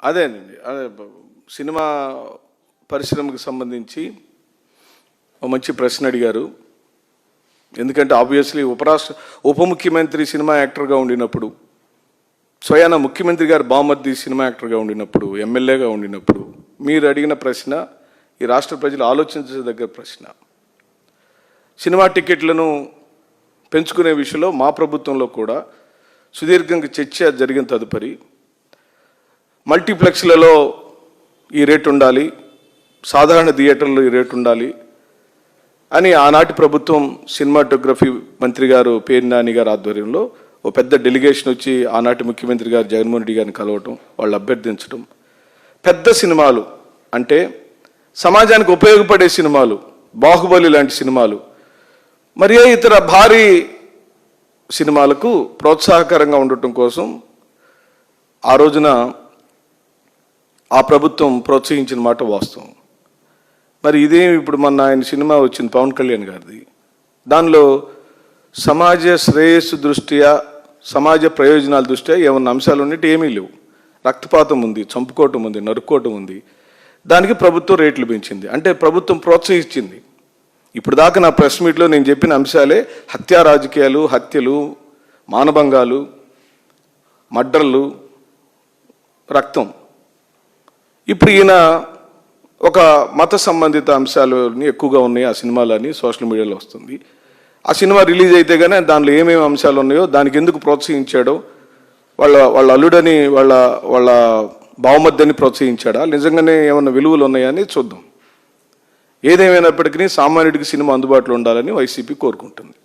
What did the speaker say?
అదేనండి. అదే సినిమా పరిశ్రమకు సంబంధించి ఒక మంచి ప్రశ్న అడిగారు. ఎందుకంటే ఆబ్వియస్లీ ఉప ముఖ్యమంత్రి సినిమా యాక్టర్గా ఉండినప్పుడు, స్వయాన ముఖ్యమంత్రి గారు బామర్ది సినిమా యాక్టర్గా ఉండినప్పుడు, ఎమ్మెల్యేగా ఉండినప్పుడు మీరు అడిగిన ప్రశ్న ఈ రాష్ట్ర ప్రజలు ఆలోచించదగ్గ ప్రశ్న. సినిమా టికెట్లను పెంచుకునే విషయంలో మా ప్రభుత్వంలో కూడా సుదీర్ఘంగా చర్చ జరిగిన తదుపరి మల్టీప్లెక్స్లలో ఈ రేటు ఉండాలి, సాధారణ థియేటర్లో ఈ రేటు ఉండాలి అని ఆనాటి ప్రభుత్వం సినిమాటోగ్రఫీ మంత్రి గారు పేర్ని నాని గారి ఆధ్వర్యంలో ఓ పెద్ద డెలిగేషన్ వచ్చి ఆనాటి ముఖ్యమంత్రి గారు జగన్మోహన్ రెడ్డి గారిని కలవటం, వాళ్ళు అభ్యర్థించడం. పెద్ద సినిమాలు అంటే సమాజానికి ఉపయోగపడే సినిమాలు, బాహుబలి లాంటి సినిమాలు, మరియు ఇతర భారీ సినిమాలకు ప్రోత్సాహకరంగా ఉండటం కోసం ఆ రోజున ఆ ప్రభుత్వం ప్రోత్సహించిన మాట వాస్తవం. మరి ఇదే ఇప్పుడు మొన్న ఆయన సినిమా వచ్చింది పవన్ కళ్యాణ్ గారిది, దానిలో సమాజ శ్రేయస్సు దృష్ట్యా, సమాజ ప్రయోజనాల దృష్ట్యా ఏమన్నా అంశాలు ఉన్నట్టు ఏమీ లేవు. రక్తపాతం ఉంది, చంపుకోవటం ఉంది, నరుక్కోవటం ఉంది. దానికి ప్రభుత్వం రేట్లు పెంచింది, అంటే ప్రభుత్వం ప్రోత్సహించింది. ఇప్పుడు దాకా నా ప్రెస్ మీట్లో నేను చెప్పిన అంశాలే హత్యా రాజకీయాలు, హత్యలు, మానభంగాలు, మర్డర్లు, రక్తం. ఇప్పుడు ఈయన ఒక మత సంబంధిత అంశాలు ఎక్కువగా ఉన్నాయి ఆ సినిమాలని సోషల్ మీడియాలో వస్తుంది. ఆ సినిమా రిలీజ్ అయితే కానీ దానిలో ఏమేమి అంశాలు ఉన్నాయో, దానికి ఎందుకు ప్రోత్సహించాడో, వాళ్ళ అల్లుడని వాళ్ళ బావమద్దని ప్రోత్సహించాడా, నిజంగానే ఏమన్నా విలువలు ఉన్నాయని చూద్దాం. ఏదేమైనప్పటికీ సామాన్యుడికి సినిమా అందుబాటులో ఉండాలని వైసీపీ కోరుకుంటుంది.